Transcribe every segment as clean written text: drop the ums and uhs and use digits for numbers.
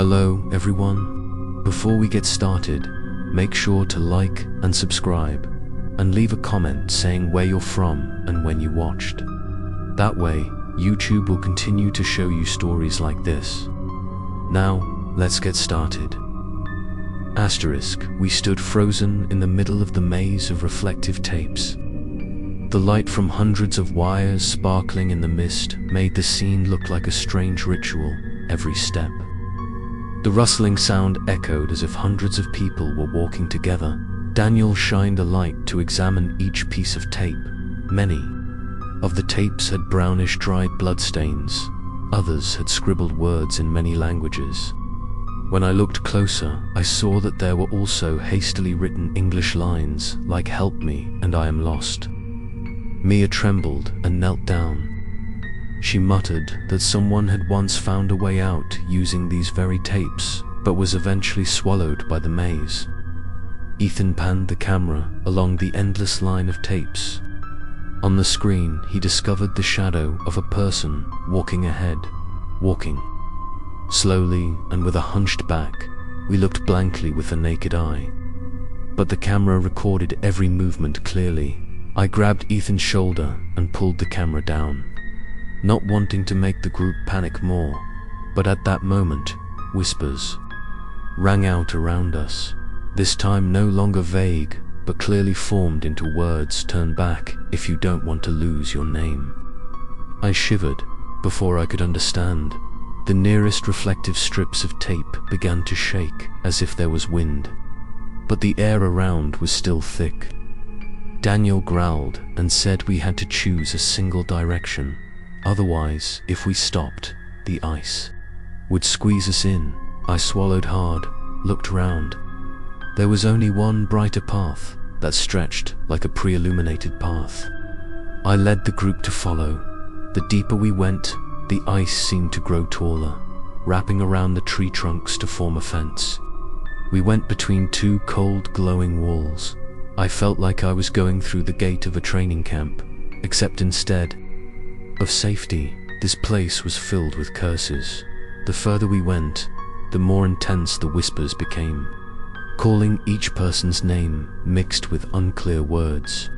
Hello everyone. Before we get started, make sure to like and subscribe and leave a comment saying where you're from and when you watched. That way, YouTube will continue to show you stories like this. Now, let's get started. Asterisk, we stood frozen in the middle of the maze of reflective tapes. The light from hundreds of wires sparkling in the mist made the scene look like a strange ritual every step. The rustling sound echoed as if hundreds of people were walking together. Daniel shined a light to examine each piece of tape. Many of the tapes had brownish dried bloodstains. Others had scribbled words in many languages. When I looked closer, I saw that there were also hastily written English lines like "Help me" and "I am lost." Mia trembled and knelt down. She muttered that someone had once found a way out using these very tapes, but was eventually swallowed by the maze. Ethan panned the camera along the endless line of tapes. On the screen, he discovered the shadow of a person walking ahead, walking. Slowly and with a hunched back, we looked blankly with the naked eye. But the camera recorded every movement clearly. I grabbed Ethan's shoulder and pulled the camera down, not wanting to make the group panic more. But at that moment, whispers rang out around us, this time no longer vague, but clearly formed into words. "Turn back if you don't want to lose your name." I shivered before I could understand. The nearest reflective strips of tape began to shake as if there was wind, but the air around was still thick. Daniel growled and said we had to choose a single direction. Otherwise, if we stopped, the ice would squeeze us in. I swallowed hard, looked round. There was only one brighter path that stretched like a pre-illuminated path. I led the group to follow. The deeper we went, the ice seemed to grow taller, wrapping around the tree trunks to form a fence. We went between two cold, glowing walls. I felt like I was going through the gate of a training camp, except instead of safety, this place was filled with curses. The further we went, the more intense the whispers became, calling each person's name mixed with unclear words.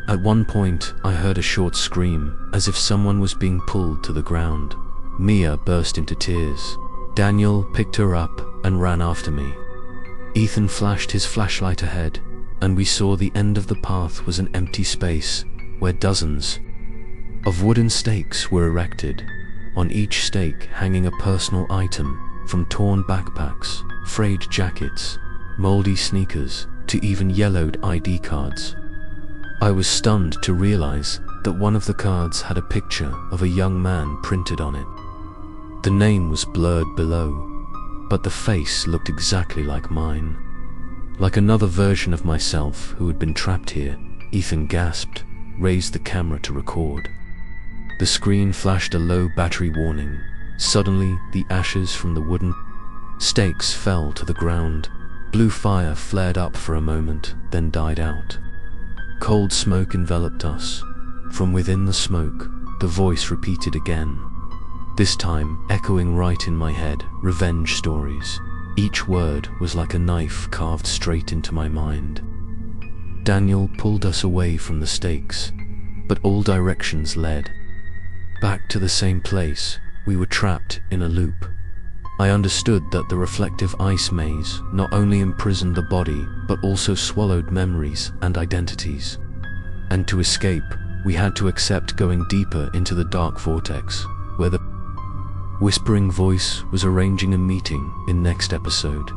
At one point, I heard a short scream, as if someone was being pulled to the ground. Mia burst into tears. Daniel picked her up and ran after me. Ethan flashed his flashlight ahead, and we saw the end of the path was an empty space where dozens of wooden stakes were erected, on each stake hanging a personal item, from torn backpacks, frayed jackets, moldy sneakers, to even yellowed ID cards. I was stunned to realize that one of the cards had a picture of a young man printed on it. The name was blurred below, but the face looked exactly like mine. Like another version of myself who had been trapped here. Ethan gasped, raised the camera to record. The screen flashed a low battery warning. Suddenly, the ashes from the wooden stakes fell to the ground. Blue fire flared up for a moment, then died out. Cold smoke enveloped us. From within the smoke, the voice repeated again, this time echoing right in my head, revenge stories. Each word was like a knife carved straight into my mind. Daniel pulled us away from the stakes, but all directions led back to the same place. We were trapped in a loop. I understood that the reflective ice maze not only imprisoned the body, but also swallowed memories and identities. And to escape, we had to accept going deeper into the dark vortex, where the whispering voice was arranging a meeting in next episode.